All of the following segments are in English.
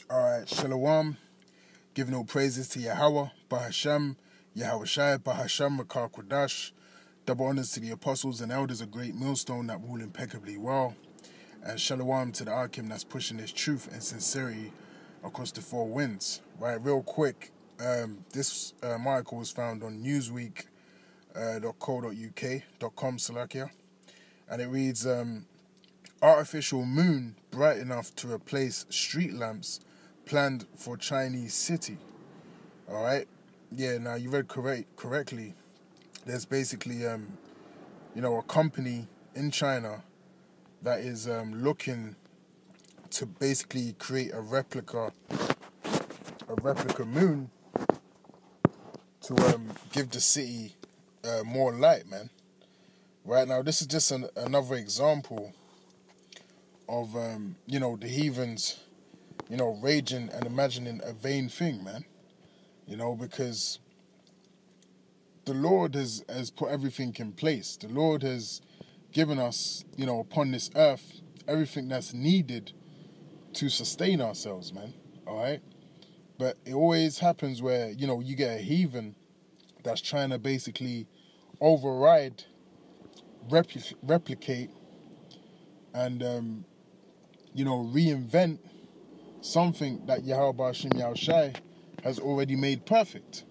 Alright, Shalom, giving all praises to Yahweh, Bahasham, Yahweh Shai, Bahasham, Rakar Kodash, double honors to the apostles and elders of GreatMillStone that rule impeccably well, and Shalom to the Arkim that's pushing this truth and sincerity across the four winds. Right, real quick, this article was found on newsweek.co.uk.com, and it reads, artificial moon bright enough to replace street lamps planned for Chinese city. All right, yeah. Now you read correctly. There's basically a company in China that is looking to basically create a replica moon to give the city more light, man. Right now, this is just another example of the heathens raging and imagining a vain thing, man. Because the Lord has put everything in place. The Lord has given us, upon this earth, everything that's needed to sustain ourselves, man. All right? But it always happens where, you get a heathen that's trying to basically override, replicate, and, reinvent something that Yahweh Hashem Yahushai has already made perfect.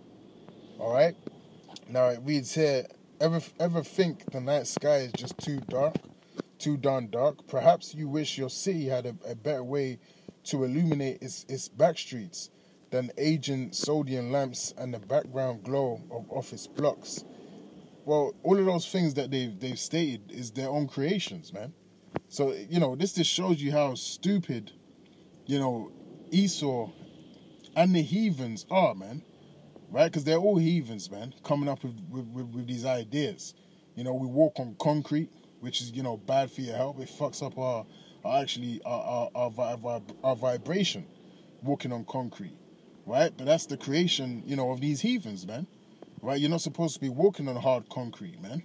All right? Now it reads here, ever think the night sky is just too darn dark? Perhaps you wish your city had a better way to illuminate its back streets than aging sodium lamps and the background glow of office blocks. Well, all of those things that they've stated is their own creations, man. So, this just shows you how stupid, Esau and the heathens are, man. Right? Because they're all heathens, man, coming up with these ideas. We walk on concrete, which is, bad for your health. It fucks up our vibration, walking on concrete. Right? But that's the creation, of these heathens, man. Right? You're not supposed to be walking on hard concrete, man.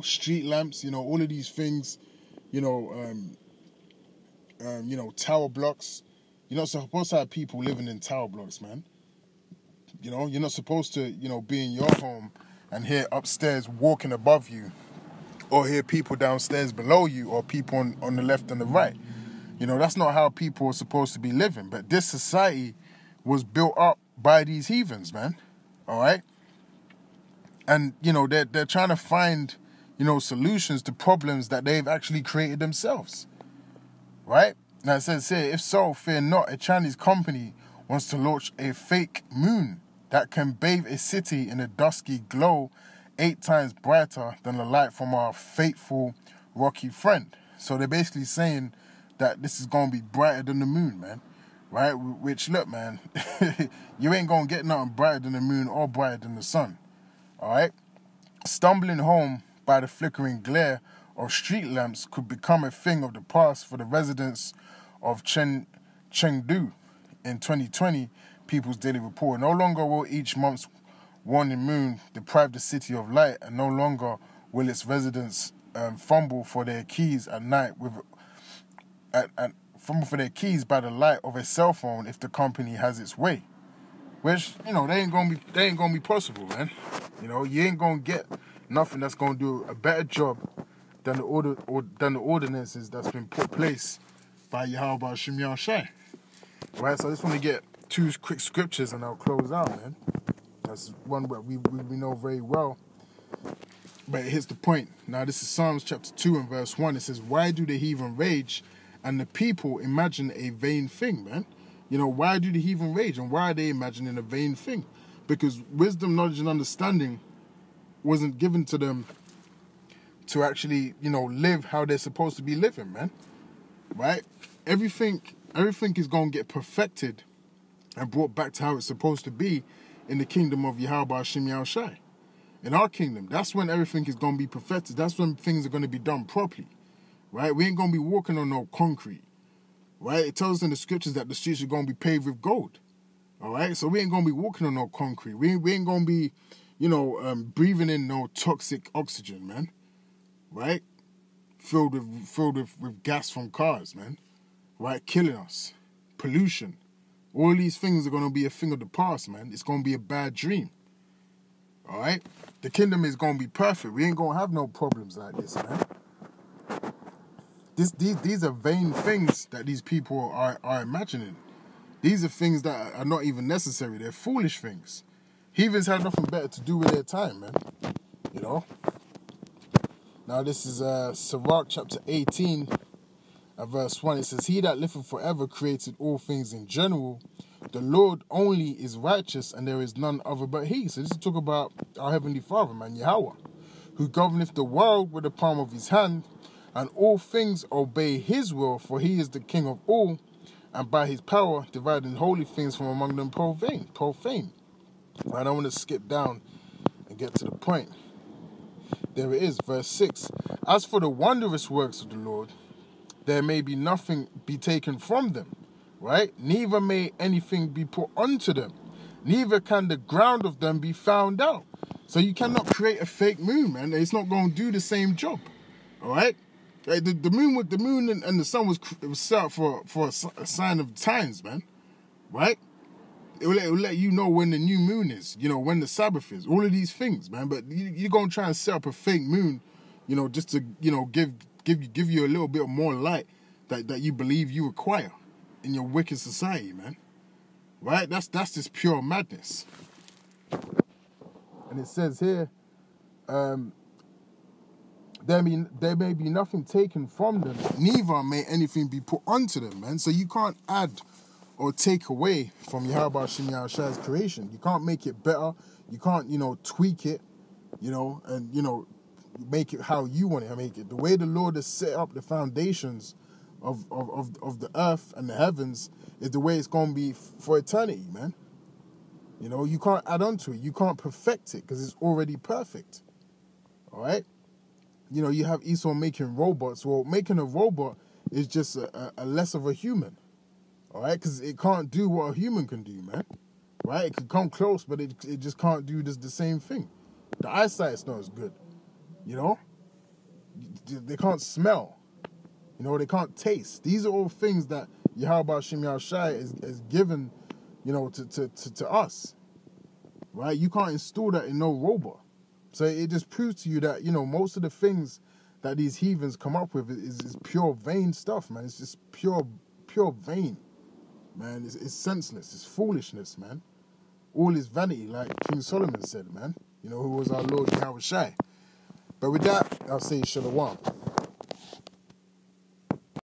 Street lamps, all of these things, tower blocks. You're not supposed to have people living in tower blocks, man. You're not supposed to, be in your home and hear upstairs walking above you, or hear people downstairs below you, or people on the left and the right. That's not how people are supposed to be living. But this society was built up by these heathens, man. All right? And, they're trying to find, solutions to problems that they've actually created themselves. Right? Now it says here, if so, fear not, a Chinese company wants to launch a fake moon that can bathe a city in a dusky glow 8 times brighter than the light from our faithful rocky friend. So they're basically saying that this is going to be brighter than the moon, man. Right? Which, look, man, you ain't going to get nothing brighter than the moon or brighter than the sun. All right? Stumbling home by the flickering glare of street lamps could become a thing of the past for the residents of Chengdu in 2020, People's Daily Report. No longer will each month's waning moon deprive the city of light, and no longer will its residents fumble for their keys at night fumble for their keys by the light of a cell phone if the company has its way. Which, they ain't gonna be possible, man. You ain't gonna get nothing that's gonna do a better job than the ordinances that's been put place by Yahweh Hashem Yahushai. Right, so I just want to get 2 quick scriptures and I'll close out, man. That's one that we know very well. But here's the point. Now, this is Psalms chapter 2 and verse 1. It says, why do the heathen rage and the people imagine a vain thing, man? Why do the heathen rage and why are they imagining a vain thing? Because wisdom, knowledge, and understanding wasn't given to them to actually, live how they're supposed to be living, man. Right? Everything is going to get perfected and brought back to how it's supposed to be in the kingdom of Yahweh Hashem Yahushai. In our kingdom, that's when everything is going to be perfected. That's when things are going to be done properly. Right? We ain't going to be walking on no concrete. Right? It tells us in the scriptures that the streets are going to be paved with gold. All right? So we ain't going to be walking on no concrete. We ain't going to be, breathing in no toxic oxygen, man. Right? Filled with gas from cars, man. Right? Killing us. pollution. All these things are going to be a thing of the past, man. It's going to be a bad dream. All right? The kingdom is going to be perfect. We ain't going to have no problems like this, man. These are vain things that these people are imagining. These are things that are not even necessary. They're foolish things. Heathens have nothing better to do with their time, man. You know? Now this is Sirach chapter 18, verse 1. It says, "He that liveth forever created all things in general. The Lord only is righteous, and there is none other but he." So this is talk about our Heavenly Father, man, Yahweh, who governeth the world with the palm of his hand, and all things obey his will, for he is the King of all, and by his power dividing holy things from among them profane. Right, I want to skip down and get to the point. There it is, verse 6. "As for the wondrous works of the Lord, there may be nothing be taken from them," right? "Neither may anything be put unto them, neither can the ground of them be found out." So you cannot create a fake moon, man. It's not going to do the same job, all right? The moon and the sun was set up for a sign of times, man, right? It will let you know when the new moon is, you know, when the Sabbath is, all of these things, man. But you're going to try and set up a fake moon, you know, just to, you know, give you a little bit more light that you believe you require in your wicked society, man. Right? That's just pure madness. And it says here, there may be nothing taken from them, neither may anything be put unto them, man. So you can't add or take away from Yahweh Shem Yahushai's creation. You can't make it better. You can't, you know, tweak it, you know, and, you know, make it how you want to make it. The way the Lord has set up the foundations of the earth and the heavens is the way it's going to be for eternity, man. You know, you can't add on to it. You can't perfect it because it's already perfect. All right? You know, you have Esau making robots. Well, making a robot is just a less of a human. All right? Because it can't do what a human can do, man. Right? It can come close, but it just can't do the same thing. The eyesight's not as good. You know? They can't smell. You know, they can't taste. These are all things that Yahweh Shem Yahushai is given, you know, to us. Right? You can't install that in no robot. So it just proves to you that, you know, most of the things that these heathens come up with is pure vain stuff, man. It's just pure vain, man. It's senseless. It's foolishness, man. All is vanity, like King Solomon said, man. You know, who was our Lord Yahweh Shai. But with that, I'll say shalom.